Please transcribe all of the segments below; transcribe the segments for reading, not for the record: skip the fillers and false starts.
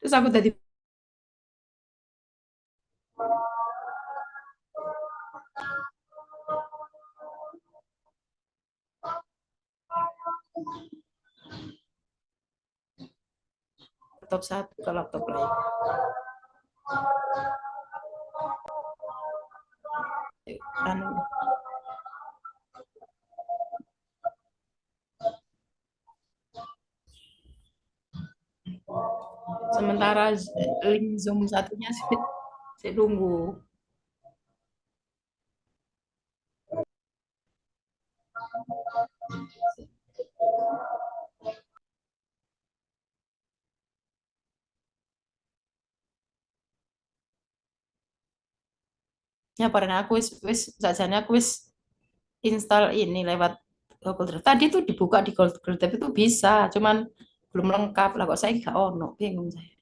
Terus aku tadi laptop satu ke laptop lain. Anu, sementara link Zoom satunya saya tunggu. Ya, karena aku wis sajane aku wis install ini lewat Google Drive. Tadi tuh dibuka di Google Drive itu bisa, cuman belum lengkap lah kok saya nggak ono, bingung saya.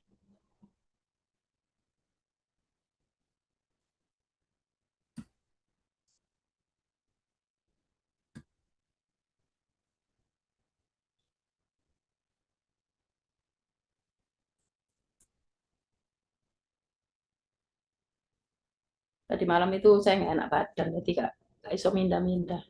Tadi malam itu saya nggak enak badan, jadi nggak iso mindah-mindah.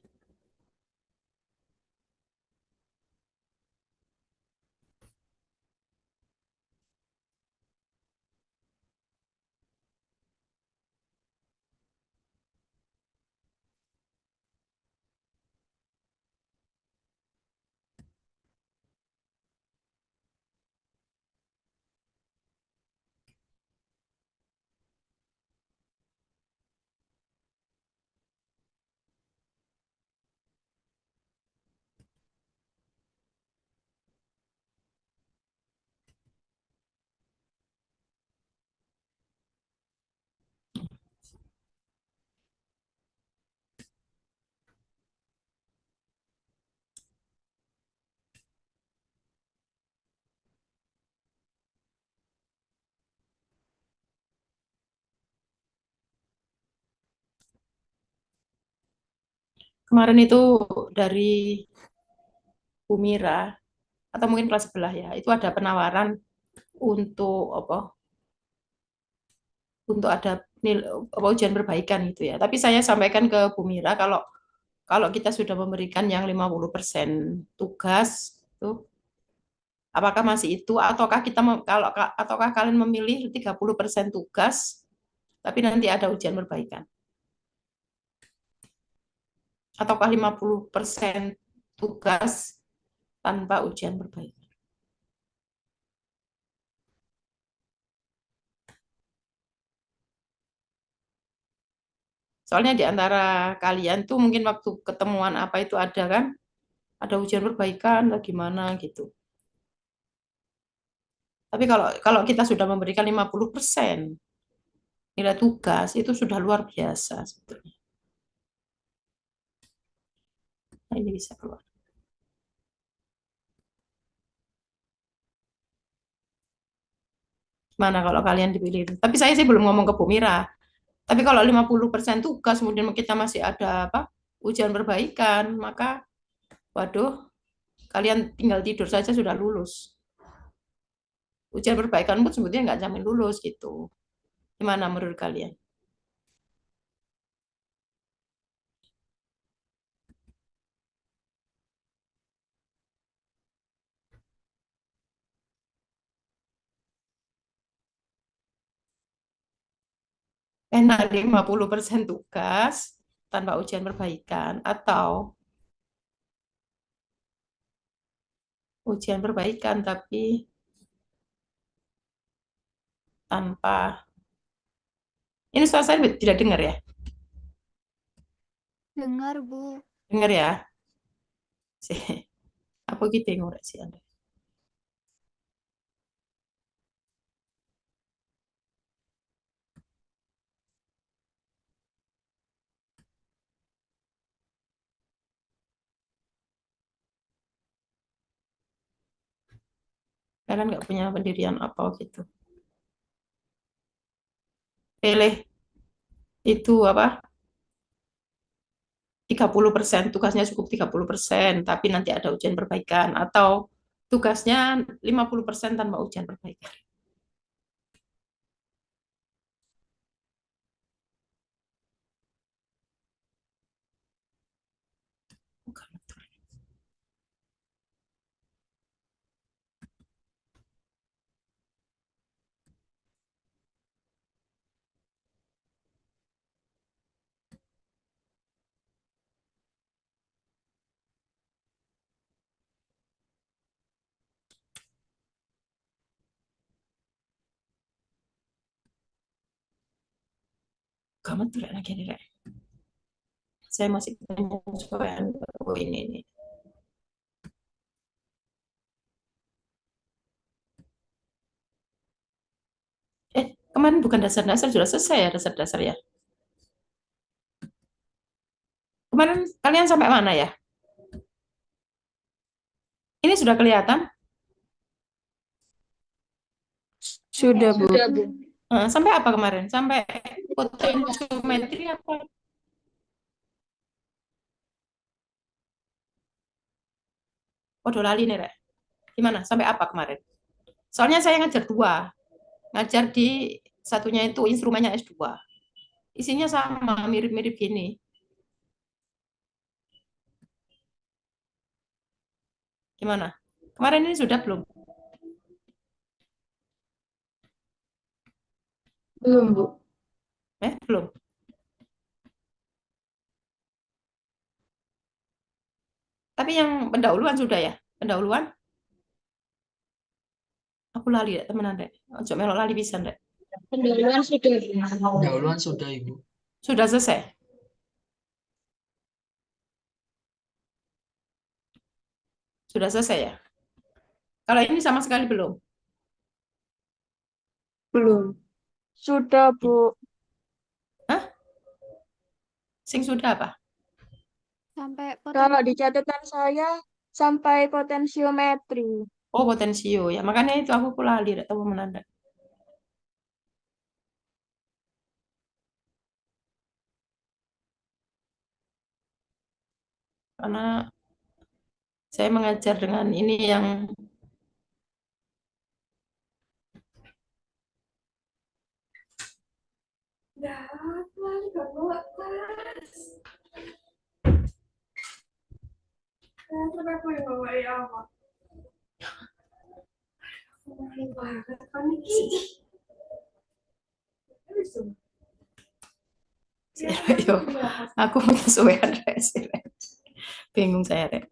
Kemarin itu dari Bumira atau mungkin kelas sebelah ya, itu ada penawaran untuk apa? Untuk ada ujian perbaikan gitu ya. Tapi saya sampaikan ke Bumira kalau kalau kita sudah memberikan yang 50% tugas itu apakah masih itu ataukah kita kalau ataukah kalian memilih 30% tugas tapi nanti ada ujian perbaikan ataukah 50% tugas tanpa ujian perbaikan. Soalnya di antara kalian tuh mungkin waktu ketemuan apa itu ada kan, ada ujian perbaikan atau gimana gitu. Tapi kalau kalau kita sudah memberikan 50% nilai tugas itu sudah luar biasa sebetulnya. Nah, ini bisa keluar. Mana kalau kalian dipilih? Tapi saya sih belum ngomong ke Bu Mira. Tapi kalau 50% tugas kemudian kita masih ada apa? Ujian perbaikan, maka waduh, kalian tinggal tidur saja sudah lulus. Ujian perbaikan pun sebetulnya nggak jamin lulus gitu. Gimana menurut kalian? Enak 50% tugas tanpa ujian perbaikan atau ujian perbaikan tapi tanpa ini suara saya tidak dengar ya? Dengar, Bu. Dengar ya? Sih, aku gitu bingung sih. Kalian nggak punya pendirian apa gitu. Pilih itu apa? 30% tugasnya cukup 30% tapi nanti ada ujian perbaikan atau tugasnya 50% tanpa ujian perbaikan. Kamu tuh lagi nih, Rek. Saya masih penyesuaian ini nih. Kemarin bukan dasar-dasar sudah selesai ya dasar-dasar ya. Kemarin kalian sampai mana ya? Ini sudah kelihatan? Sudah, Bu. Sampai apa kemarin? Sampai potensiometri apa? Waduh lali nih, Rek. Gimana? Sampai apa kemarin? Soalnya saya ngajar dua. Ngajar di satunya itu instrumennya S2. Isinya sama, mirip-mirip gini. Gimana? Kemarin ini sudah belum? Belum, Bu. Belum. Tapi yang pendahuluan sudah ya? Pendahuluan? Aku lali ya, temenan, Rek. Ojo melok lali bisa, Rek. Pendahuluan sudah. Pendahuluan sudah, Ibu. Sudah selesai? Sudah selesai ya? Kalau ini sama sekali belum? Belum. Sudah, Bu. Hah? Sing sudah apa? Sampai Kalau di potensi. catatan saya sampai potensiometri. Oh, potensio ya. Makanya itu aku lali, Rek, tahu menanda. Karena saya mengajar dengan ini yang yo, aku menyesuaikan, Rek, sih, Rek. Bingung saya, Rek.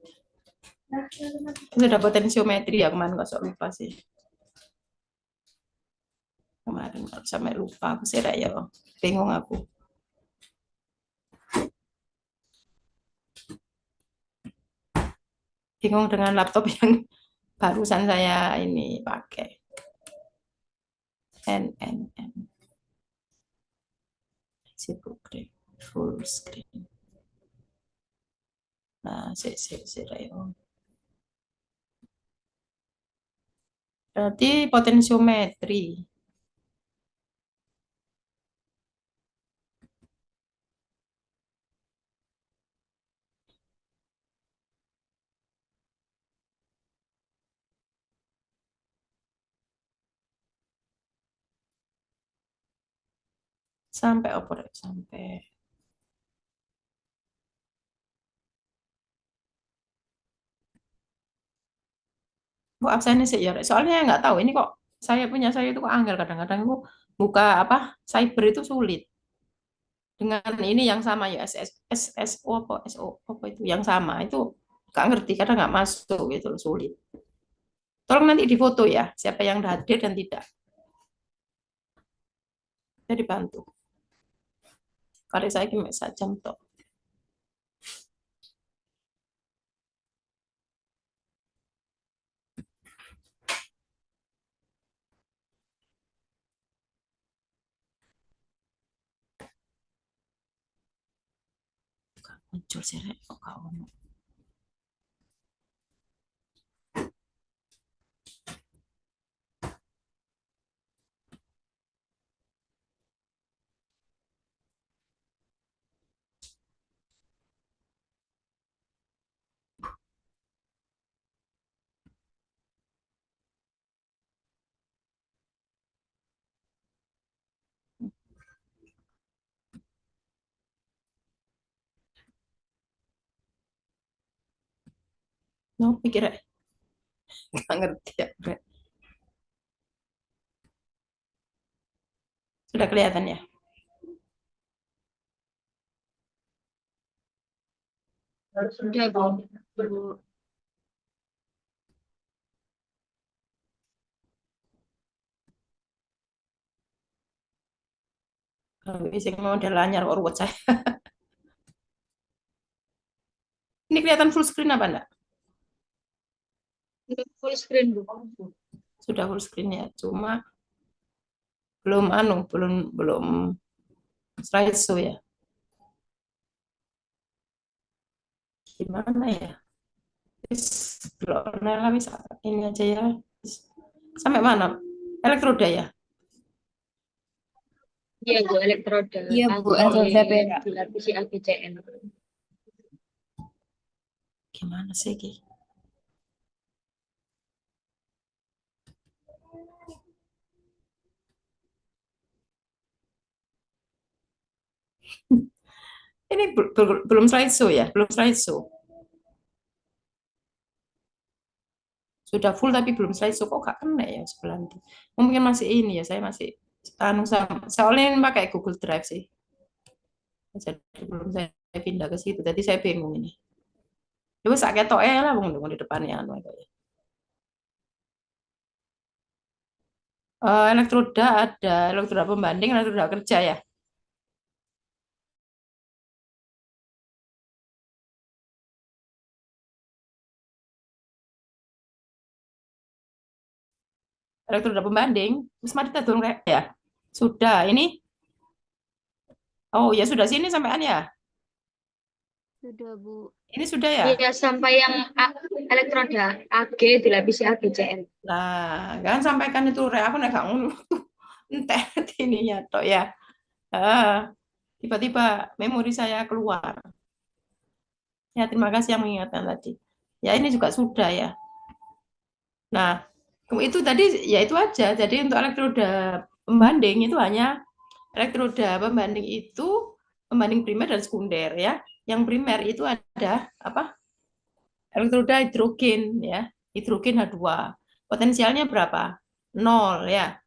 Sudah potensiometri ya kemarin, kok sok lupa sih. Kemarin kalau sampai lupa aku sih, Rek, ya. Bingung aku. Bingung dengan laptop yang barusan saya ini pakai. NNN. Sibuk deh. Full screen. Nah, Rek, yo. Berarti potensiometri. Sampai apa, Rek? Sampai. Bu absennya sih ya, Rek. Soalnya nggak tahu ini kok saya itu kok angel kadang-kadang aku buka apa cyber itu sulit dengan ini yang sama ya SSO apa SO apa itu yang sama itu nggak ngerti kadang nggak masuk gitu loh, sulit. Tolong nanti difoto ya siapa yang hadir dan tidak. Saya dibantu. Kalau saya cuma 1 jam toh. Muncul sih, Rek. Kok kamu mau pikir, Rek? Nggak ngerti ya, Rek. Sudah kelihatan ya. Sudah, Bu. Sing model anyar kok ruwet saya. Ini kelihatan full screen apa enggak? Full screen, Bu. Sudah full screen ya, cuma belum slideshow ya. Gimana ya? Kalau Nela bisa ini aja ya. Sampai mana? Elektroda ya? Iya, Bu, elektroda. Iya, Bu, AGC, elektroda perak. dilapisi AGCN. Gimana sih, Ki? Ini belum slideshow ya? Belum slideshow. Sudah full tapi belum slideshow kok gak kena ya sebelah nanti. Mungkin masih ini ya, saya masih soalnya ini pakai Google Drive sih. Jadi belum saya pindah ke situ. Jadi saya bingung ini. Coba sak ketok lah wong di depannya anu kayak. Elektroda ada elektroda pembanding, elektroda kerja ya. Elektroda pembanding, Mas Madita dong ya. Sudah ini. Oh ya sudah sini sampean ya. Sudah, Bu. Ini sudah ya. Iya, sampai yang elektroda AG dilapisi AGCN. Nah, kan sampaikan itu aku nek gak ngono. Entah ininya tok ya. Tiba-tiba memori saya keluar. Ya, terima kasih yang mengingatkan tadi. Ya, ini juga sudah ya. Nah, itu tadi ya itu aja. Jadi untuk elektroda pembanding itu hanya elektroda pembanding itu pembanding primer dan sekunder ya. Yang primer itu ada apa? Elektroda hidrogen ya. Hidrogen H2. Potensialnya berapa? 0 ya.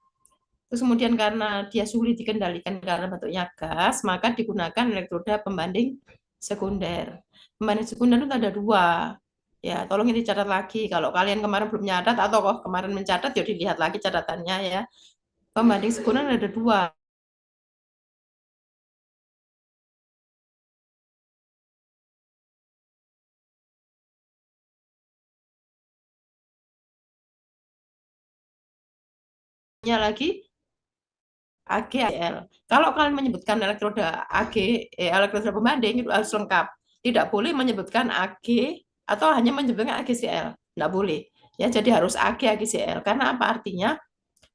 Terus kemudian karena dia sulit dikendalikan karena bentuknya gas, maka digunakan elektroda pembanding sekunder. Pembanding sekunder itu ada dua. Ya, tolong ini dicatat lagi. Kalau kalian kemarin belum nyatat atau kok kemarin mencatat, ya dilihat lagi catatannya ya. Pembanding sekunder ada dua. Lagi AGL. Kalau kalian menyebutkan elektroda AG, elektroda pembanding itu harus lengkap. Tidak boleh menyebutkan AG atau hanya menyebutkan AGCL. Tidak boleh. Ya, jadi harus AG AGCL. Karena apa artinya?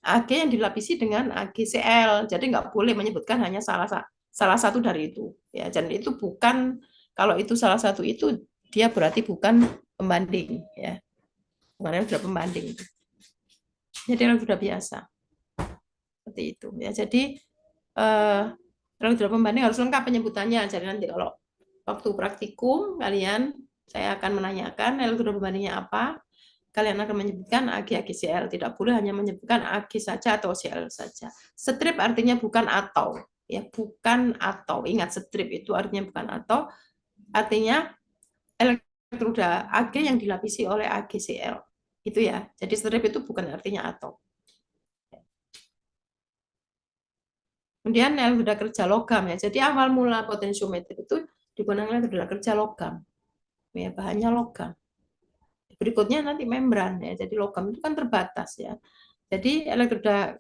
AG yang dilapisi dengan AGCL. Jadi nggak boleh menyebutkan hanya salah satu dari itu. Ya, dan itu bukan kalau itu salah satu itu dia berarti bukan pembanding. Ya, kemarin sudah pembanding. Jadi sudah biasa seperti itu. Ya, jadi elektroda pembanding harus lengkap penyebutannya. Jadi nanti kalau waktu praktikum kalian saya akan menanyakan elektroda pembandingnya apa. Kalian akan menyebutkan AG AGCL. Tidak boleh hanya menyebutkan AG saja atau CL saja. Strip artinya bukan atau. Ya, bukan atau. Ingat strip itu artinya bukan atau. Artinya elektroda AG yang dilapisi oleh AGCL. Itu ya. Jadi strip itu bukan artinya atau. Kemudian elektroda kerja logam ya. Jadi awal mula potensiometer itu digunakan elektroda kerja logam. Ya, bahannya logam. Berikutnya nanti membran ya. Jadi logam itu kan terbatas ya. Jadi elektroda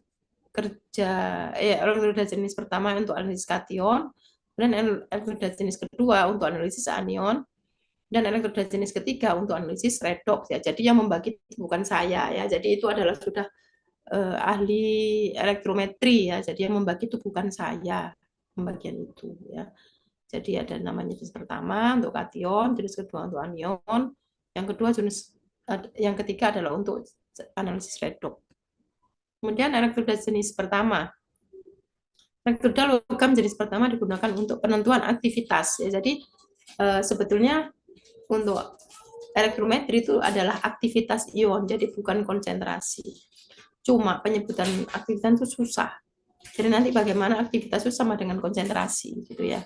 kerja elektroda jenis pertama untuk analisis kation, dan elektroda jenis kedua untuk analisis anion, dan elektroda jenis ketiga untuk analisis redox ya. Jadi yang membagi bukan saya ya. Jadi itu adalah sudah ahli elektrometri ya. Jadi yang membagi itu bukan saya pembagian itu ya. Jadi ada namanya jenis pertama untuk kation, jenis kedua untuk anion, yang ketiga adalah untuk analisis redox. Kemudian elektroda jenis pertama. Elektroda logam jenis pertama digunakan untuk penentuan aktivitas. Ya, jadi sebetulnya untuk elektrometri itu adalah aktivitas ion, jadi bukan konsentrasi. Cuma penyebutan aktivitas itu susah. Jadi nanti bagaimana aktivitas itu sama dengan konsentrasi, gitu ya.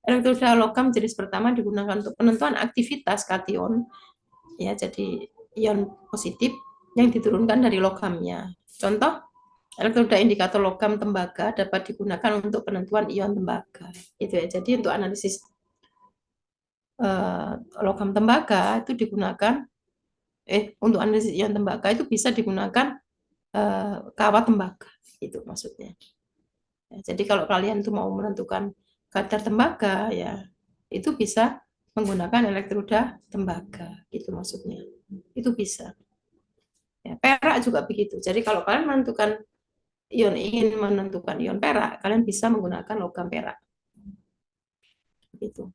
Elektroda logam jenis pertama digunakan untuk penentuan aktivitas kation, ya, jadi ion positif yang diturunkan dari logamnya. Contoh Elektroda indikator logam tembaga dapat digunakan untuk penentuan ion tembaga. Gitu ya. Jadi untuk analisis logam tembaga itu digunakan untuk analisis ion tembaga itu bisa digunakan kawat tembaga, itu maksudnya. Ya, jadi kalau kalian tuh mau menentukan kadar tembaga, ya itu bisa menggunakan elektroda tembaga, gitu maksudnya. Itu bisa. Ya, perak juga begitu. Jadi kalau kalian ingin menentukan ion perak, kalian bisa menggunakan logam perak. Gitu.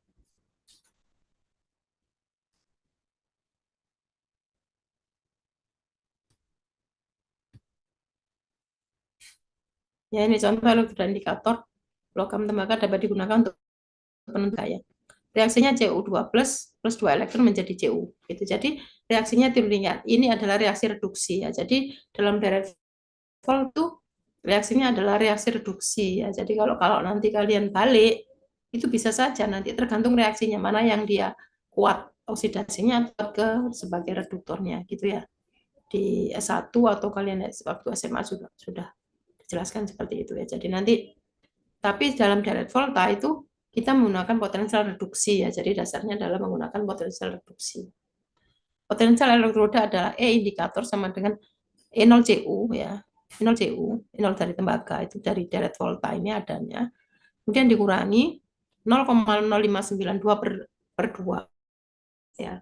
Ya ini contoh elektroda indikator logam tembaga dapat digunakan untuk penentuan ya. Reaksinya Cu2 plus 2 elektron menjadi Cu. Gitu. Jadi reaksinya terlihat. Ini adalah reaksi reduksi ya. Jadi dalam direct volt itu reaksinya adalah reaksi reduksi ya. Jadi kalau nanti kalian balik itu bisa saja nanti tergantung reaksinya mana yang dia kuat oksidasinya atau ke sebagai reduktornya gitu ya. Di S1 atau kalian waktu SMA sudah dijelaskan seperti itu ya. Jadi nanti tapi dalam direct volta itu kita menggunakan potensial reduksi ya. Jadi dasarnya adalah menggunakan potensial reduksi. Potensial elektroda adalah E indikator sama dengan E0Cu ya. E0Cu, E0 dari tembaga itu dari direct volta ini adanya. Kemudian dikurangi 0,0592 per 2 ya.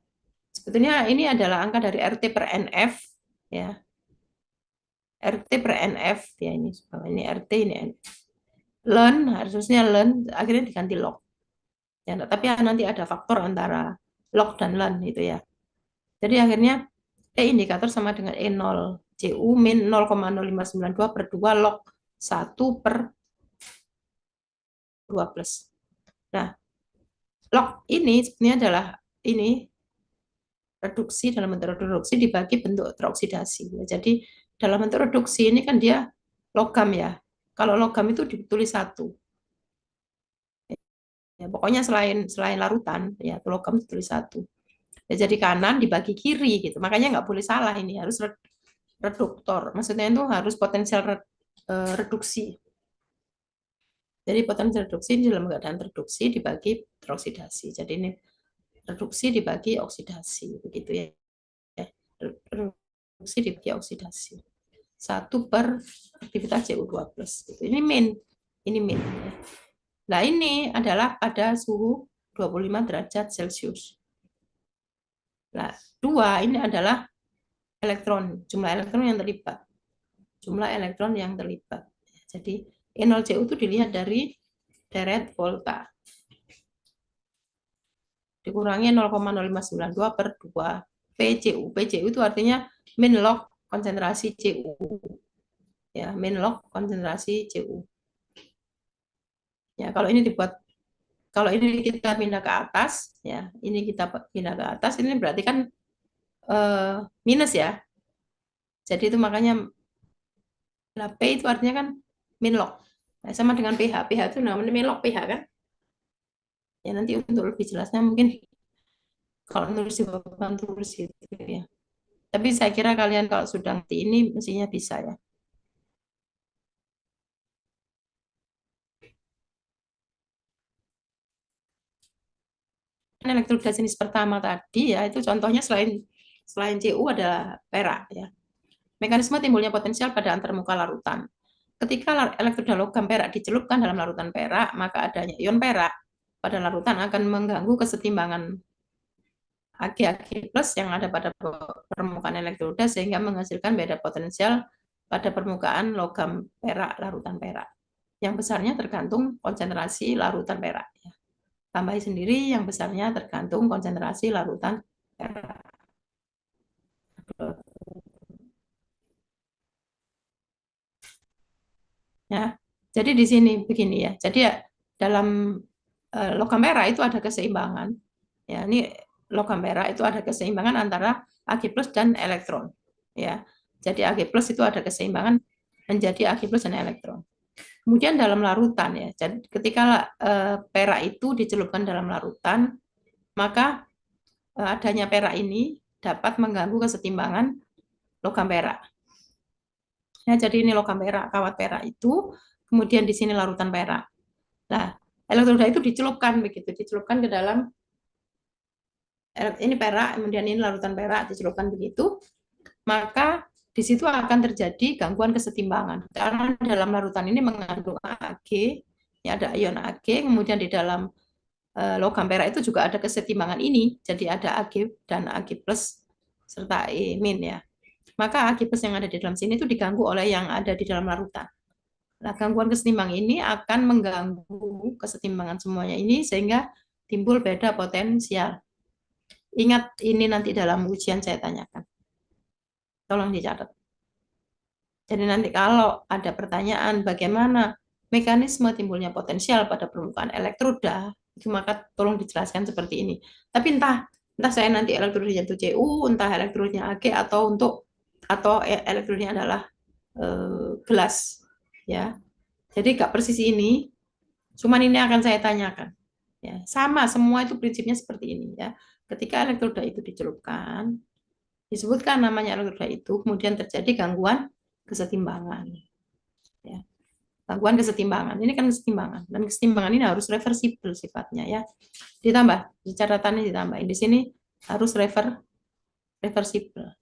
Sebetulnya ini adalah angka dari RT per NF ya. RT per NF ya ini RT ini NF. Learn harusnya learn akhirnya diganti log. Ya, tapi nanti ada faktor antara log dan ln itu ya. Jadi akhirnya E indikator sama dengan E0 Cu min 0,0592 per 2 log 1 per 2 plus. Nah, log ini sebenarnya adalah ini reduksi dalam bentuk reduksi dibagi bentuk teroksidasi. Ya, jadi dalam bentuk reduksi ini kan dia logam ya. Kalau logam itu ditulis 1. Ya, pokoknya selain larutan ya logam ditulis 1. Ya, jadi kanan dibagi kiri gitu. Makanya nggak boleh salah ini harus reduktor. Maksudnya itu harus potensial reduksi. Jadi potensial reduksi dalam keadaan reduksi dibagi teroksidasi. Jadi ini reduksi dibagi oksidasi begitu ya. Reduksi dibagi oksidasi. 1 per aktivitas Cu2+. Gitu. Ini min. Ini min. Ya. Nah ini adalah pada suhu 25 derajat Celcius. Nah, 2 ini adalah elektron, jumlah elektron yang terlibat. Jumlah elektron yang terlibat. Jadi E0Cu itu dilihat dari direct volta. Dikurangi 0,0592 per 2 PCU. PCU itu artinya min log konsentrasi Cu. Ya, min log konsentrasi Cu. Ya, kalau ini kita pindah ke atas, ya, ini kita pindah ke atas, ini berarti kan minus ya. Jadi itu makanya P itu artinya kan min log. Nah, sama dengan pH. pH itu namanya min log pH kan. Ya nanti untuk lebih jelasnya mungkin kalau nulis di papan tulis gitu ya. Tapi saya kira kalian kalau sudah ngerti ini mestinya bisa ya. Elektroda jenis pertama tadi ya itu contohnya selain Cu adalah perak ya. Mekanisme timbulnya potensial pada antarmuka larutan. Ketika elektroda logam perak dicelupkan dalam larutan perak, maka adanya ion perak pada larutan akan mengganggu kesetimbangan Ag plus yang ada pada permukaan elektroda sehingga menghasilkan beda potensial pada permukaan logam perak larutan perak. Yang besarnya tergantung konsentrasi larutan perak. Tambahi sendiri yang besarnya tergantung konsentrasi larutan perak. Ya, jadi di sini begini ya. Jadi ya, dalam logam perak itu ada keseimbangan. Ya, ini logam perak itu ada keseimbangan antara Ag plus dan elektron. Ya, jadi Ag plus itu ada keseimbangan menjadi Ag plus dan elektron. Kemudian dalam larutan ya, jadi ketika perak itu dicelupkan dalam larutan, maka adanya perak ini dapat mengganggu kesetimbangan logam perak. Ya, jadi ini logam perak, kawat perak itu, kemudian di sini larutan perak. Nah, elektroda itu dicelupkan begitu, dicelupkan ke dalam ini perak, kemudian ini larutan perak dicelupkan begitu, maka di situ akan terjadi gangguan kesetimbangan karena dalam larutan ini mengandung Ag, ya ada ion Ag, kemudian di dalam logam perak itu juga ada kesetimbangan ini, jadi ada Ag dan Ag plus serta E min ya. Maka Ag plus yang ada di dalam sini itu diganggu oleh yang ada di dalam larutan. Nah, gangguan kesetimbangan ini akan mengganggu kesetimbangan semuanya ini sehingga timbul beda potensial. Ingat ini nanti dalam ujian saya tanyakan. Tolong dicatat. Jadi nanti kalau ada pertanyaan bagaimana mekanisme timbulnya potensial pada permukaan elektroda, itu maka tolong dijelaskan seperti ini. Tapi entah saya nanti elektrodnya itu Cu, entah elektrodnya Ag atau elektrodnya adalah gelas, ya. Jadi gak persis ini, cuman ini akan saya tanyakan. Ya, sama semua itu prinsipnya seperti ini ya. Ketika elektroda itu dicelupkan, disebutkan namanya elektroda itu, kemudian terjadi gangguan kesetimbangan. Ya. Gangguan kesetimbangan, ini kan kesetimbangan, dan kesetimbangan ini harus reversibel sifatnya ya. Ditambah, di catatannya ditambahin di sini harus reversibel.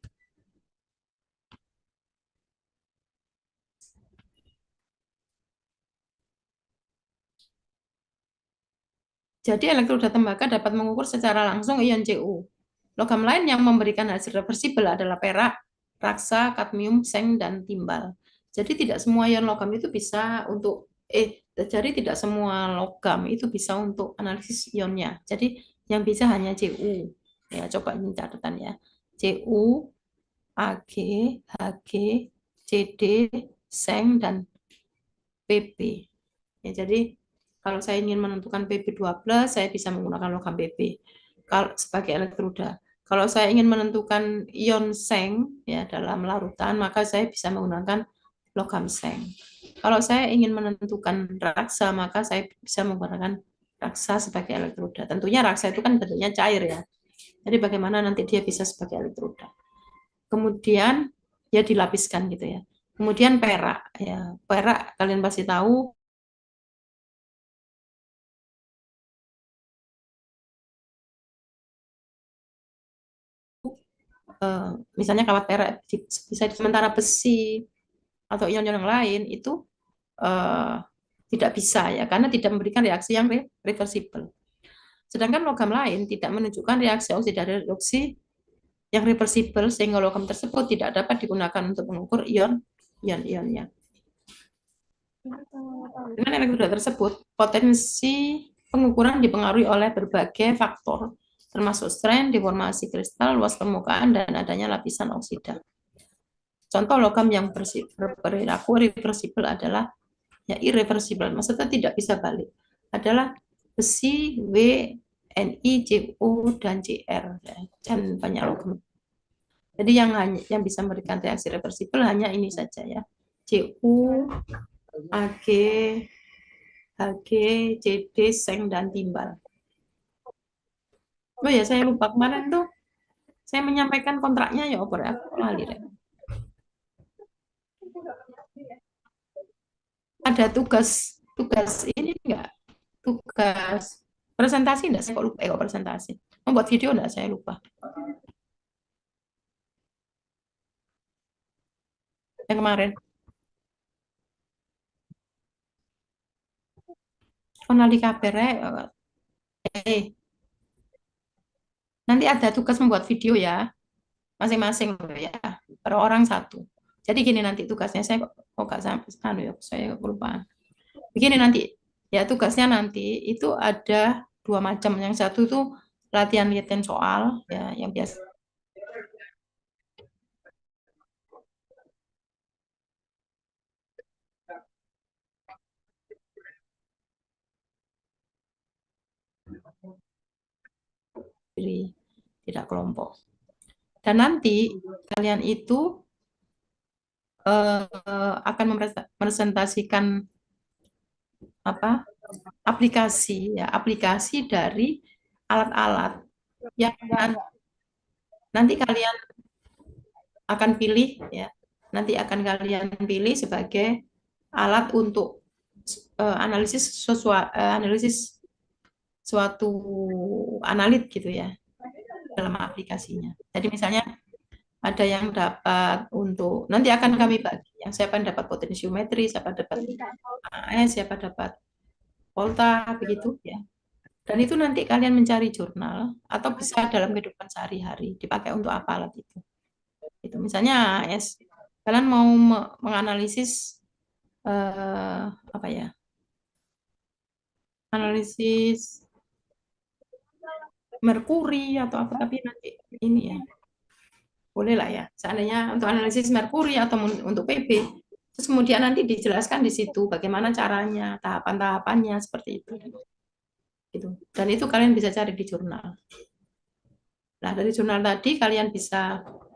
Jadi elektroda tembaga dapat mengukur secara langsung ion Cu. Logam lain yang memberikan hasil reversibel adalah perak, raksa, kadmium, seng, dan timbal. Jadi tidak semua ion logam itu bisa untuk jadi tidak semua logam itu bisa untuk analisis ionnya. Jadi yang bisa hanya Cu. Ya, coba ini catatan ya. Cu, Ag, Hg, Cd, seng, dan Pp. Ya, jadi kalau saya ingin menentukan Pp12, saya bisa menggunakan logam Pp kalau sebagai elektroda. Kalau saya ingin menentukan ion seng ya dalam larutan, maka saya bisa menggunakan logam seng. Kalau saya ingin menentukan raksa, maka saya bisa menggunakan raksa sebagai elektroda. Tentunya raksa itu kan bentuknya cair ya. Jadi bagaimana nanti dia bisa sebagai elektroda. Kemudian ya dilapiskan gitu ya. Kemudian perak ya. Perak kalian pasti tahu misalnya kawat perak bisa sementara besi atau ion yang lain itu uh, tidak bisa ya karena tidak memberikan reaksi yang reversibel. Sedangkan logam lain tidak menunjukkan reaksi oksidasi reduksi yang reversibel sehingga logam tersebut tidak dapat digunakan untuk mengukur ion-ionnya. Dengan elektroda tersebut, potensi pengukuran dipengaruhi oleh berbagai faktor, termasuk strain, deformasi kristal, luas permukaan, dan adanya lapisan oksida. Contoh logam yang berperilaku reversibel adalah ya irreversibel, maksudnya tidak bisa balik, adalah besi, W, Ni, Cu, dan Cr, dan banyak logam. Jadi yang bisa memberikan reaksi reversibel hanya ini saja ya, Cu, Ag, Hg, Cd, seng, dan timbal. Oh ya, saya lupa kemarin tuh saya menyampaikan kontraknya ya, opor aku lali deh. Ada tugas ini enggak? Tugas presentasi enggak? Saya kok lupa presentasi. Membuat video enggak? Saya lupa. Yang kemarin. Konali kabar nanti ada tugas membuat video ya. Masing-masing loh ya. Per orang satu. Jadi gini nanti tugasnya saya kok nggak sampai ya, saya kelupaan. Begini nanti ya tugasnya nanti itu ada dua macam. Yang satu itu latihan soal ya yang biasa. Tidak kelompok. Dan nanti kalian itu akan mempresentasikan apa aplikasi dari alat-alat yang nanti kalian akan pilih ya. nanti akan kalian pilih sebagai alat untuk analisis suatu analit gitu ya dalam aplikasinya. Jadi misalnya ada yang dapat untuk nanti akan kami bagi yang siapa yang dapat potensiometri, siapa dapat AS, siapa dapat volta begitu ya. Dan itu nanti kalian mencari jurnal atau bisa dalam kehidupan sehari-hari dipakai untuk apa alat itu. Itu misalnya AS, kalian mau menganalisis apa ya? Analisis merkuri atau apa tapi nanti ini ya. Boleh lah ya. Seandainya untuk analisis merkuri atau untuk PB, terus kemudian nanti dijelaskan di situ bagaimana caranya, tahapan-tahapannya seperti itu. Gitu. Dan itu kalian bisa cari di jurnal. Nah, dari jurnal tadi kalian bisa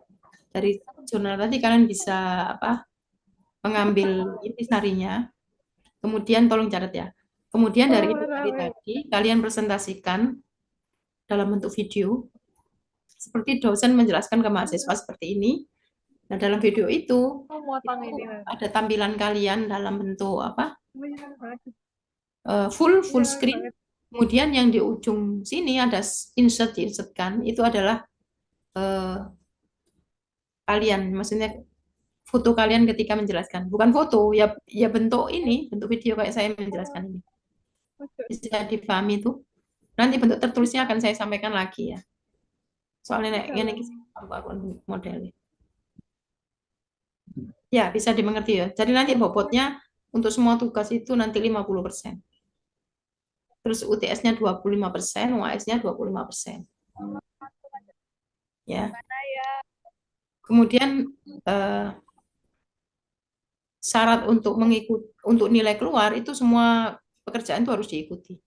apa? Mengambil intisarinya. Kemudian tolong catat ya. Kemudian dari intisari tadi kalian presentasikan dalam bentuk video seperti dosen menjelaskan ke mahasiswa seperti ini. Nah, dalam video itu ada tampilan kalian dalam bentuk apa? Full screen. Kemudian yang di ujung sini ada diinsertkan itu adalah kalian, maksudnya foto kalian ketika menjelaskan. Bukan foto, ya bentuk ini, bentuk video kayak saya menjelaskan ini. Bisa dipahami itu. Nanti bentuk tertulisnya akan saya sampaikan lagi ya. Soalnya ini modelnya. Ya, bisa dimengerti ya. Jadi nanti bobotnya untuk semua tugas itu nanti 50%. Terus UTS-nya 25%, UAS-nya 25%. Ya. Kemudian syarat untuk nilai keluar itu semua pekerjaan itu harus diikuti.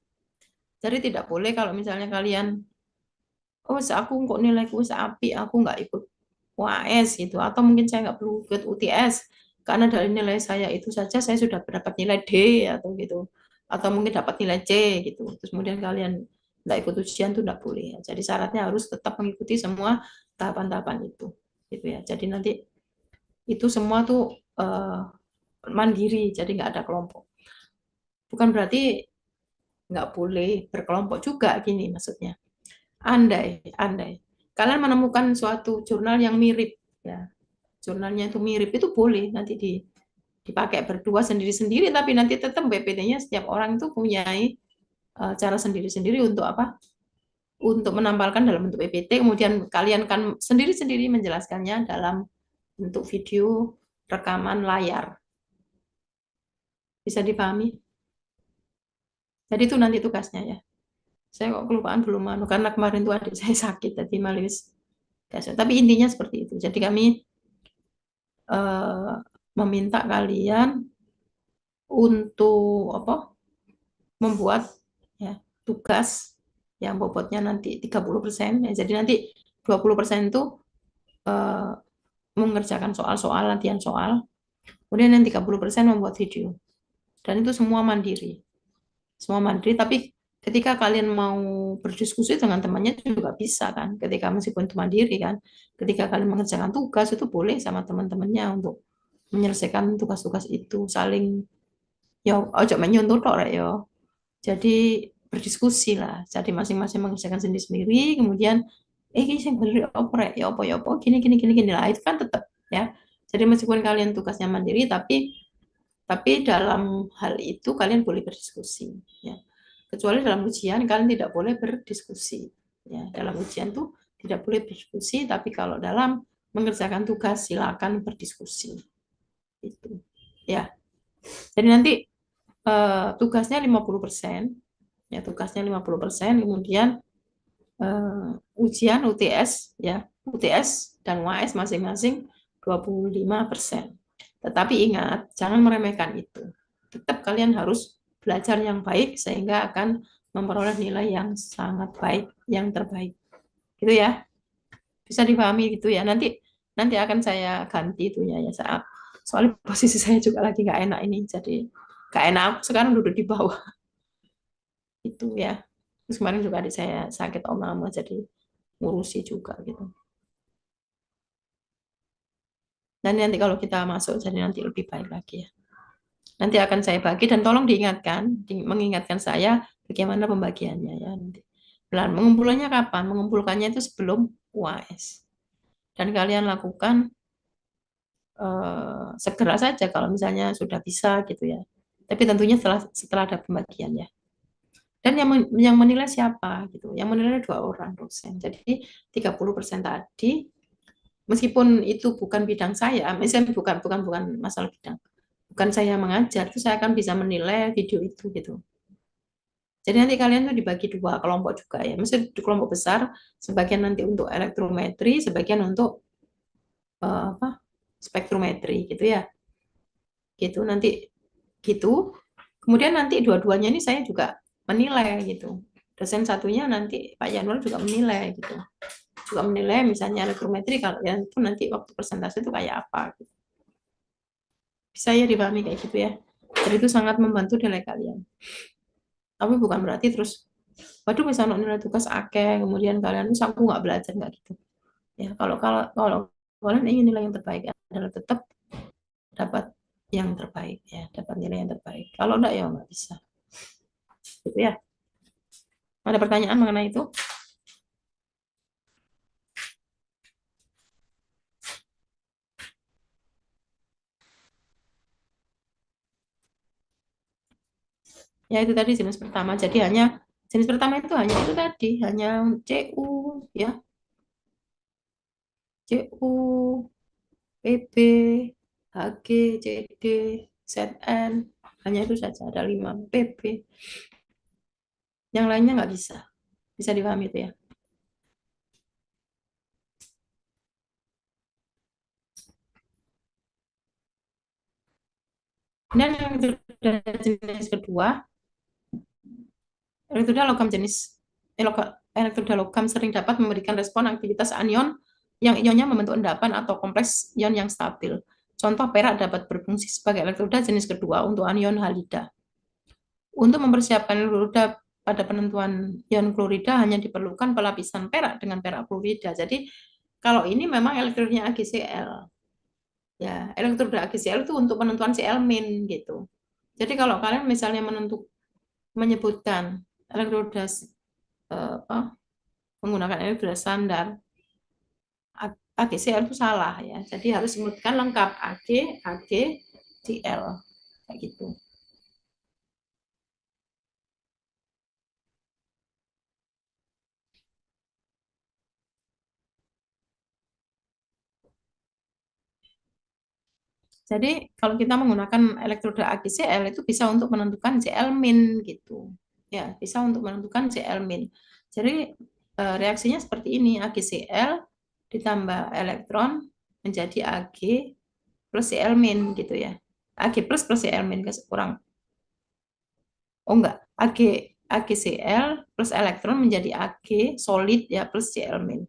Jadi tidak boleh kalau misalnya kalian aku kok nilaiku api, aku nggak ikut UAS gitu, atau mungkin saya nggak perlu ikut UTS karena dari nilai saya itu saja saya sudah dapat nilai D atau gitu, atau mungkin dapat nilai C gitu. Terus kemudian kalian nggak ikut ujian itu nggak boleh. Jadi syaratnya harus tetap mengikuti semua tahapan-tahapan itu, gitu ya. Jadi nanti itu semua tuh mandiri, jadi nggak ada kelompok. Bukan berarti nggak boleh berkelompok juga, gini maksudnya. Andai kalian menemukan suatu jurnal yang mirip, ya jurnalnya itu mirip, itu boleh nanti dipakai berdua sendiri-sendiri, tapi nanti tetap BPT-nya setiap orang itu punya cara sendiri-sendiri untuk apa? Untuk menampilkan dalam bentuk PPT, kemudian kalian kan sendiri-sendiri menjelaskannya dalam bentuk video rekaman layar. Bisa dipahami? Jadi itu nanti tugasnya ya. Saya kok kelupaan belum karena kemarin tuh adik saya sakit, jadi malis. Tapi intinya seperti itu. Jadi kami meminta kalian untuk apa? Membuat ya tugas yang bobotnya nanti 30%. Ya, jadi nanti 20% itu mengerjakan soal-soal, latihan soal. Kemudian yang 30% membuat video. Dan itu semua mandiri. Semua mandiri, tapi ketika kalian mau berdiskusi dengan temannya juga bisa kan, ketika meskipun itu mandiri kan, ketika kalian mengerjakan tugas itu boleh sama teman-temannya untuk menyelesaikan tugas-tugas itu, saling ya ojo menyontoh tok rek ya. Jadi berdiskusi lah, jadi masing-masing mengerjakan sendiri-sendiri, kemudian ini yang bener apa rek ya apa gini gini gini gini lah, itu kan tetap ya. Jadi meskipun kalian tugasnya mandiri, tapi dalam hal itu kalian boleh berdiskusi ya. Kecuali dalam ujian kalian tidak boleh berdiskusi ya. Dalam ujian tuh tidak boleh berdiskusi, tapi kalau dalam mengerjakan tugas silakan berdiskusi itu ya. Jadi nanti tugasnya 50% ya, tugasnya 50%, kemudian ujian UTS ya, UTS dan UAS masing-masing 25%. Tetapi ingat, jangan meremehkan itu. Tetap kalian harus belajar yang baik sehingga akan memperoleh nilai yang sangat baik, yang terbaik. Gitu ya. Bisa dipahami gitu ya. Nanti akan saya ganti itunya ya saat soalnya posisi saya juga lagi nggak enak ini, jadi nggak enak sekarang duduk di bawah. Itu ya. Terus kemarin juga adik saya sakit oma jadi ngurusi juga gitu. Dan nanti kalau kita masuk jadi nanti lebih baik lagi ya. Nanti akan saya bagi dan tolong diingatkan, mengingatkan saya bagaimana pembagiannya ya nanti. Mengumpulannya kapan? Mengumpulkannya itu sebelum UAS. Dan kalian lakukan segera saja kalau misalnya sudah bisa gitu ya. Tapi tentunya setelah ada pembagian ya. Dan yang menilai siapa gitu? Yang menilai 2 orang dosen. Jadi 30% tadi, meskipun itu bukan bidang saya, misalnya bukan masalah bidang, bukan saya mengajar, itu saya akan bisa menilai video itu gitu. Jadi nanti kalian tuh dibagi 2 kelompok juga ya. Mesti di kelompok besar, sebagian nanti untuk elektrometri, sebagian untuk apa? Spektrometri gitu ya. Gitu nanti gitu. Kemudian nanti dua-duanya ini saya juga menilai gitu. Dosen satunya nanti Pak Yanwar juga menilai gitu. Juga menilai misalnya elektrometri kalau yang itu nanti waktu presentasi itu kayak apa gitu. Bisa ya dipahami kayak gitu ya. Jadi itu sangat membantu nilai kalian. Tapi bukan berarti terus waduh bisa nilai tugas akeh kemudian kalian terus aku nggak belajar nggak gitu. Ya kalau kalian ingin nilai yang terbaik adalah tetap dapat yang terbaik ya, dapat nilai yang terbaik. Kalau enggak ya nggak bisa. Gitu ya. Ada pertanyaan mengenai itu? Ya itu tadi jenis pertama. Jadi jenis pertama itu hanya itu tadi, hanya CU ya, CU, PB, HG, CD, ZN, hanya itu saja ada 5 PB. Yang lainnya nggak bisa. Bisa dipahami itu ya. Dan yang jenis kedua, elektroda logam jenis elektroda logam sering dapat memberikan respon aktivitas anion yang ionnya membentuk endapan atau kompleks ion yang stabil. Contoh perak dapat berfungsi sebagai elektroda jenis kedua untuk anion halida. Untuk mempersiapkan elektroda pada penentuan ion klorida hanya diperlukan pelapisan perak dengan perak klorida. Jadi kalau ini memang elektrodanya AgCl. Ya, elektroda AgCl itu untuk penentuan Cl- gitu. Jadi kalau kalian misalnya menyebutkan elektroda menggunakan elektroda standar AgCl itu salah ya. Jadi harus sebutkan lengkap AgCl kayak gitu. Jadi kalau kita menggunakan elektroda AgCl itu bisa untuk menentukan Cl- gitu. Ya, bisa untuk menentukan Cl-. Jadi reaksinya seperti ini, AgCl ditambah elektron menjadi Ag plus Cl- gitu ya. Ag plus plus Cl- kurang. Oh enggak, AgCl plus elektron menjadi Ag solid ya plus Cl-.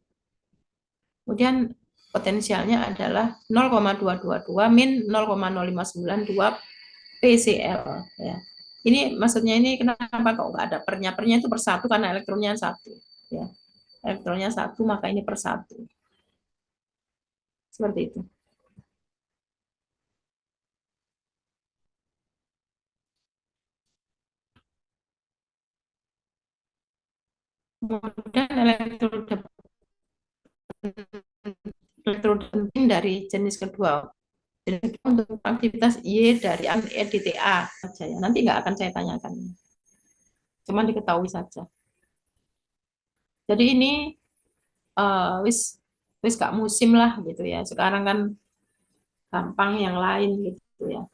Kemudian potensialnya adalah 0,222 min 0,0592 PCl ya. Ini maksudnya ini kenapa kok nggak ada pernya? Pernya itu per satu karena elektronnya satu ya. Elektronnya satu maka ini per satu. Seperti itu. Kemudian elektroda penting dari jenis kedua. Jadi untuk aktivitas Y dari EDTA saja ya. Nanti nggak akan saya tanyakan. Cuma diketahui saja. Jadi ini wis wis gak musim lah gitu ya. Sekarang kan gampang yang lain gitu ya.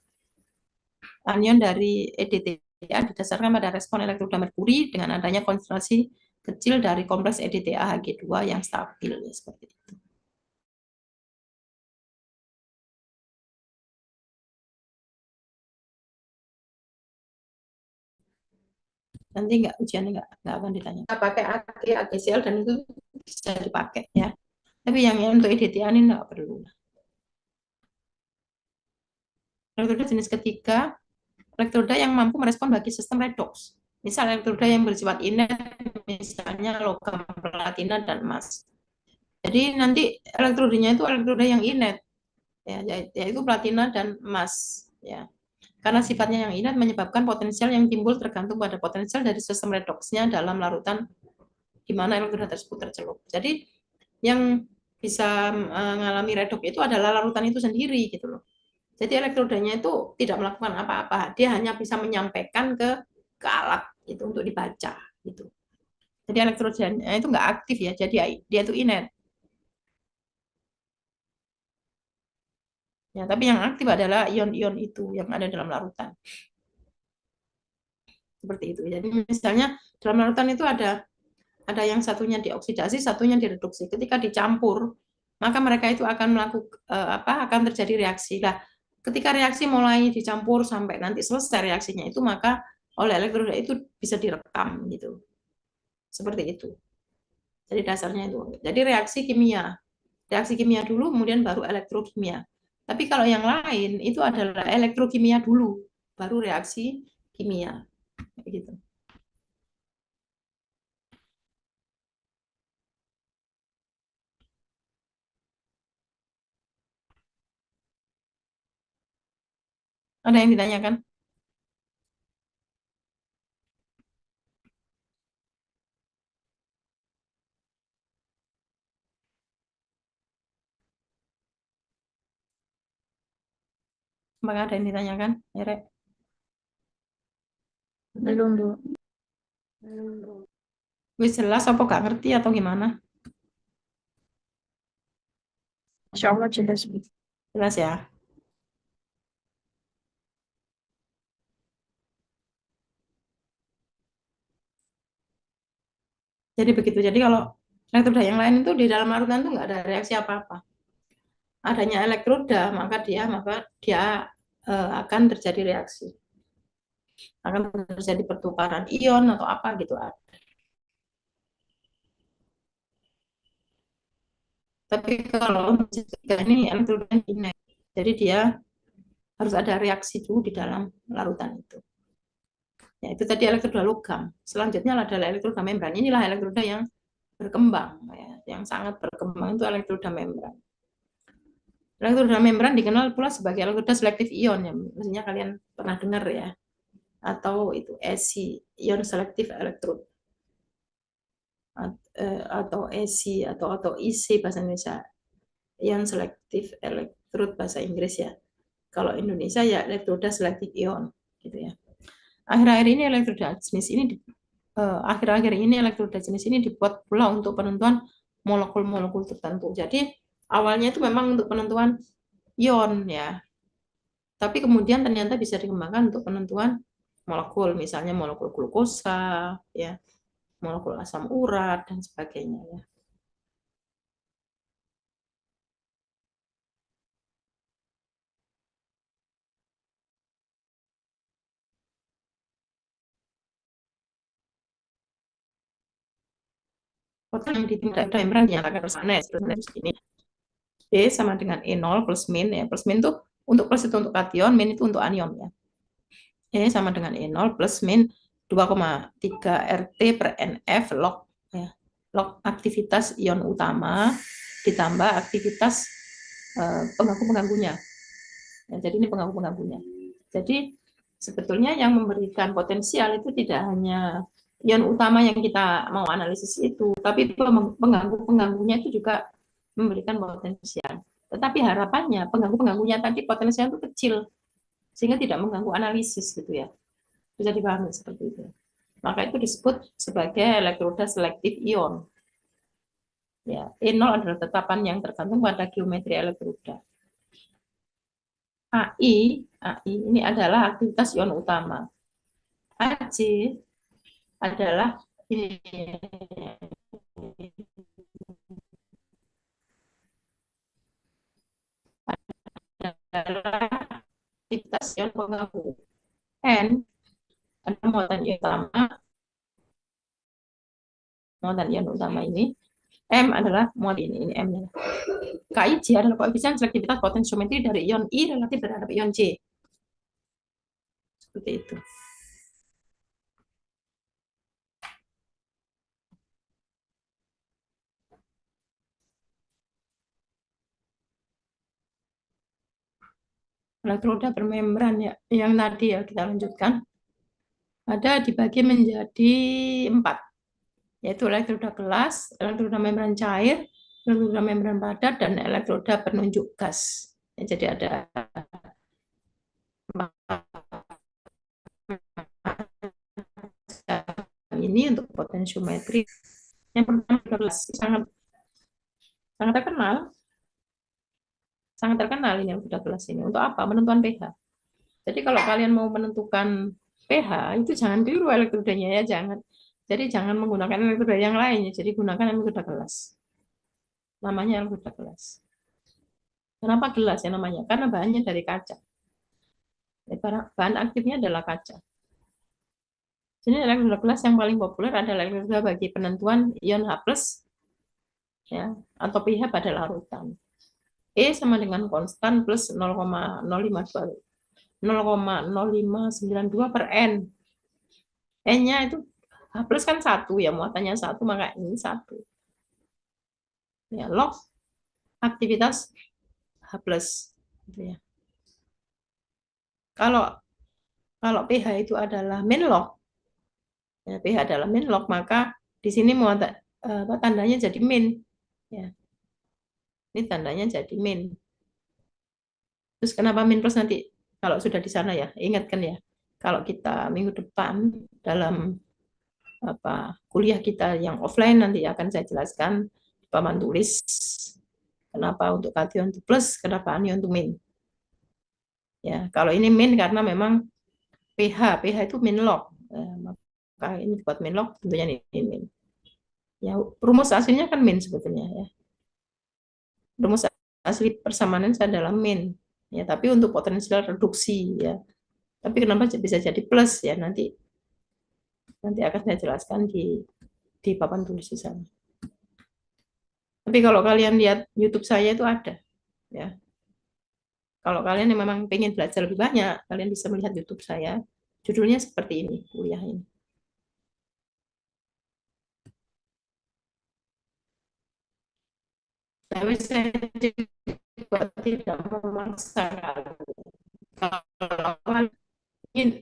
Anion dari EDTA didasarkan pada respon elektroda merkuri dengan adanya konsentrasi kecil dari kompleks EDTA Hg2 yang stabil ya seperti itu. Nanti ujiannya nggak akan ditanya. Kita pakai AgCl dan itu bisa dipakai ya. Tapi yang untuk EDTA ini nggak perlu. Elektroda jenis ketiga, elektroda yang mampu merespon bagi sistem redoks. Misal elektroda yang bersifat inet, misalnya logam platina dan emas. Jadi nanti elektrodanya itu elektroda yang inet. ya, yaitu platina dan emas, ya. Karena sifatnya yang inert menyebabkan potensial yang timbul tergantung pada potensial dari sistem redoksnya dalam larutan di mana elektroda tersebut tercelup. Jadi yang bisa mengalami redoks itu adalah larutan itu sendiri gitu loh. Jadi elektrodanya itu tidak melakukan apa-apa, dia hanya bisa menyampaikan ke alat itu untuk dibaca gitu. Jadi elektrodanya itu nggak aktif ya, jadi dia itu inert. Ya, tapi yang aktif adalah ion-ion itu yang ada dalam larutan. Seperti itu. Jadi misalnya dalam larutan itu ada yang satunya dioksidasi, satunya direduksi. Ketika dicampur, maka mereka itu akan melakukan akan terjadi reaksi. Nah, ketika reaksi mulai dicampur sampai nanti selesai reaksinya itu, maka oleh elektroda itu bisa direkam gitu. Seperti itu. Jadi dasarnya itu. Jadi reaksi kimia dulu, kemudian baru elektrokimia. Tapi kalau yang lain itu adalah elektrokimia dulu, baru reaksi kimia. Gitu. Ada yang ditanyakan? Apakah ada yang ditanyakan? Ere? Belum, Bu. Wis jelas apa gak ngerti atau gimana? Insya Allah jelas, Bu. Jelas ya? Jadi begitu. Jadi kalau elektroda yang lain itu di dalam larutan itu nggak ada reaksi apa-apa. Adanya elektroda, maka dia akan terjadi reaksi. Akan terjadi pertukaran ion atau apa gitu. Tapi kalau jika ini elektroda inert, jadi dia harus ada reaksi dulu di dalam larutan itu. Ya, itu tadi elektroda logam. Selanjutnya adalah elektroda membran. Inilah elektroda yang berkembang, ya, yang sangat berkembang itu elektroda membran. Elektroda membran dikenal pula sebagai elektroda selektif ion, ya, mestinya kalian pernah dengar ya, atau itu ESI, ion selektif elektrod, atau ESI atau IC bahasa Indonesia, ion selektif elektrod bahasa Inggris ya. Kalau Indonesia ya elektroda selektif ion, gitu ya. Akhir-akhir ini elektroda jenis ini akhir-akhir ini elektroda jenis ini dibuat pula untuk penentuan molekul-molekul tertentu. Jadi awalnya itu memang untuk penentuan ion ya, tapi kemudian ternyata bisa dikembangkan untuk penentuan molekul, misalnya molekul glukosa, ya, molekul asam urat dan sebagainya ya. Kotak yang ditindak membran dinyatakan sana ya, ini B sama dengan E0 plus min ya. Plus min itu untuk plus itu untuk kation, min itu untuk anion ya. E sama dengan E0 plus min 2,3 RT per NF log ya. Log aktivitas ion utama ditambah aktivitas pengganggu-pengganggunya. Ya, jadi ini pengganggu-pengganggunya. Jadi sebetulnya yang memberikan potensial itu tidak hanya ion utama yang kita mau analisis itu, tapi pengganggu-pengganggunya itu juga memberikan potensial. Tetapi harapannya pengganggu-pengganggunya tadi potensial itu kecil, sehingga tidak mengganggu analisis gitu ya. Bisa dipahami seperti itu. Maka itu disebut sebagai elektroda selektif ion. Ya, E0 adalah tetapan yang tergantung pada geometri elektroda. AI ini adalah aktivitas ion utama. AC adalah ini adalah aktivitas ion pengganggu. N adalah muatan ion utama ini. M adalah muatan ini M-nya. KIJ adalah koefisien selektivitas potensiometri dari ion I relatif terhadap ion J. Seperti itu. elektroda bermembran ya, yang tadi ya kita lanjutkan, ada dibagi menjadi 4, yaitu elektroda gelas, elektroda membran cair, elektroda membran padat, dan elektroda penunjuk gas. Ya, jadi ada ini untuk potensiometri. Yang pertama gelas sangat sangat terkenal, ini yang sudah gelas ini. Untuk apa? Menentukan pH. Jadi kalau kalian mau menentukan pH itu jangan keliru elektrodanya ya, jangan. Jadi jangan menggunakan elektroda yang lain, jadi gunakan elektroda gelas. Namanya elektroda gelas. Kenapa gelas ya namanya? Karena bahannya dari kaca. Bahan aktifnya adalah kaca. Jadi elektroda gelas yang paling populer adalah elektroda bagi penentuan ion H+, ya, atau pH pada larutan. E sama dengan konstan plus 0,052 per N. N-nya itu H plus kan 1 ya, muatannya 1, maka ini 1. Ya, log aktivitas H plus. Gitu ya. Kalau pH itu adalah min log, ya, pH adalah min log, maka di sini tandanya jadi min. Ya. Ini tandanya jadi min. Terus kenapa min plus nanti? Kalau sudah di sana ya, ingatkan ya. Kalau kita minggu depan dalam kuliah kita yang offline nanti akan saya jelaskan di papan tulis kenapa untuk kation itu plus, kenapa anion itu min. Ya, kalau ini min karena memang pH itu min log. Maka ini buat min log tentunya ini min. Ya, rumus aslinya kan min sebetulnya ya. Rumus asli persamaan adalah min. Ya, tapi untuk potensial reduksi ya. Tapi kenapa bisa jadi plus ya, nanti akan saya jelaskan di papan tulis di sana. Tapi kalau kalian lihat YouTube saya itu ada ya. Kalau kalian yang memang pengen belajar lebih banyak, kalian bisa melihat YouTube saya. Judulnya seperti ini, kuliah ini. Tapi saya juga tidak memaksakan.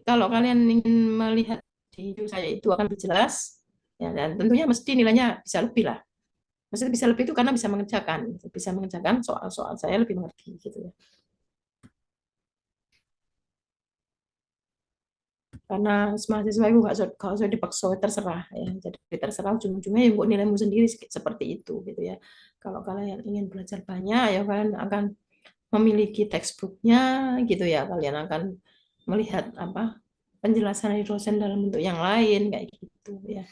Kalau kalian ingin melihat di YouTube saya itu akan lebih jelas, ya, dan tentunya mesti nilainya bisa lebih lah. Maksudnya bisa lebih itu karena bisa mengerjakan soal-soal saya lebih mengerti gitu ya. Karena mahasiswa itu nggak usah dipaksa, terserah ya, jadi terserah, ujung-ujungnya ya buat nilaimu sendiri seperti itu gitu ya. Kalau kalian ingin belajar banyak ya kalian akan memiliki textbooknya gitu ya, kalian akan melihat penjelasan dari dosen dalam bentuk yang lain kayak gitu ya.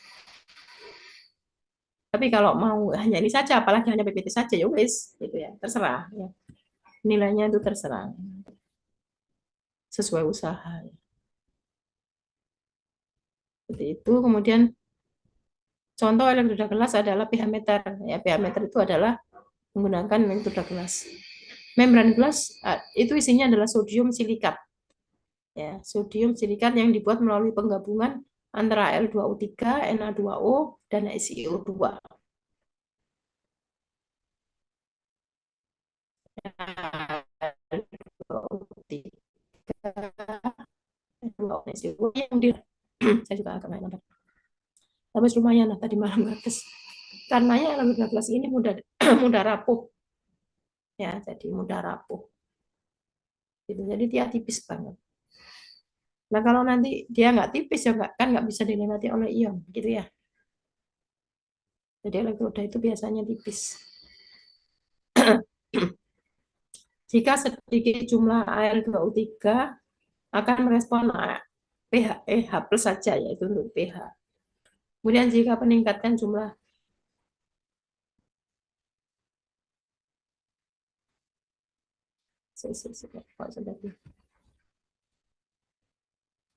Tapi kalau mau hanya ini saja, apalagi hanya PPT saja ya wis gitu ya, terserah ya. Nilainya itu terserah sesuai usaha ya. Seperti itu. Kemudian contoh elektroda gelas adalah pH meter. Ya, pH meter itu adalah menggunakan elektroda gelas. Membran gelas itu isinya adalah sodium silikat. Ya, sodium silikat yang dibuat melalui penggabungan antara L2O3, Na2O, dan SiO2. Yang di saya juga agak nggak. Tapi lumayan lah tadi malam gratis. Karenanya elektroda gelas ini mudah rapuh. Ya, jadi mudah rapuh. Gitu. Jadi dia tipis banget. Nah kalau nanti dia nggak tipis ya nggak bisa dilewati oleh ion, gitu ya. Jadi elektroda itu biasanya tipis. Jika sedikit jumlah Al2O3 akan merespon pH plus saja, yaitu untuk pH. Kemudian jika peningkatan jumlah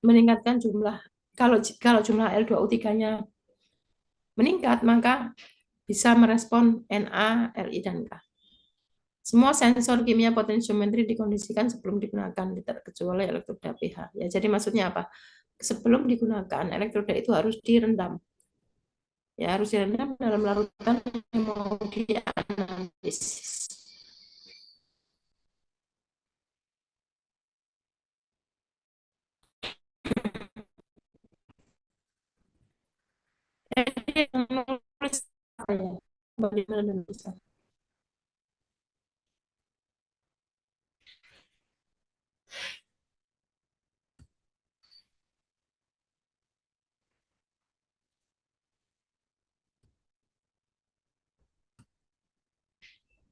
meningkatkan jumlah, kalau jumlah L2O3-nya meningkat, maka bisa merespon Na, Li, dan K. Semua sensor kimia potensiometri dikondisikan sebelum digunakan, kecuali elektroda pH. Ya, jadi maksudnya apa? Sebelum digunakan, elektroda itu harus direndam. Ya, harus direndam dalam larutan yang mau dianalisis. lima dan bisa.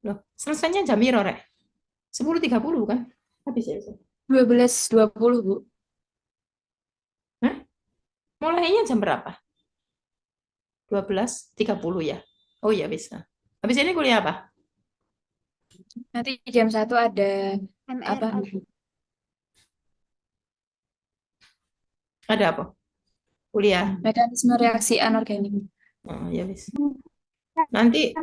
Loh, selesainya jam berapa, Rek? 10.30 kan? Habis ya. 12.20, Bu. Hah? Mulainya jam berapa? 12.30 ya? Oh ya bisa. Habis ini kuliah apa? Nanti jam 1 ada apa? Ada apa? Kuliah. Mekanisme reaksi anorganik. Oh, ya bisa. Nanti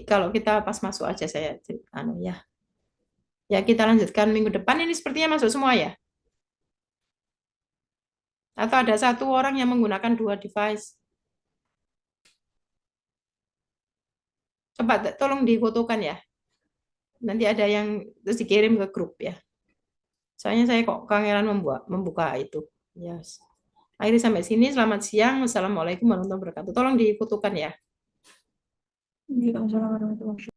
kalau kita pas masuk aja saya anu ya. Ya kita lanjutkan minggu depan, ini sepertinya masuk semua ya. Atau ada satu orang yang menggunakan 2 device. Coba tolong difotokan ya. Nanti ada yang terus dikirim ke grup ya. Soalnya saya kok kangenan membuka itu. Yes. Akhirnya sampai sini. Selamat siang. Wassalamualaikum warahmatullahi wabarakatuh. Tolong difotokan ya. Iya, Assalamualaikum warahmatullahi wabarakatuh.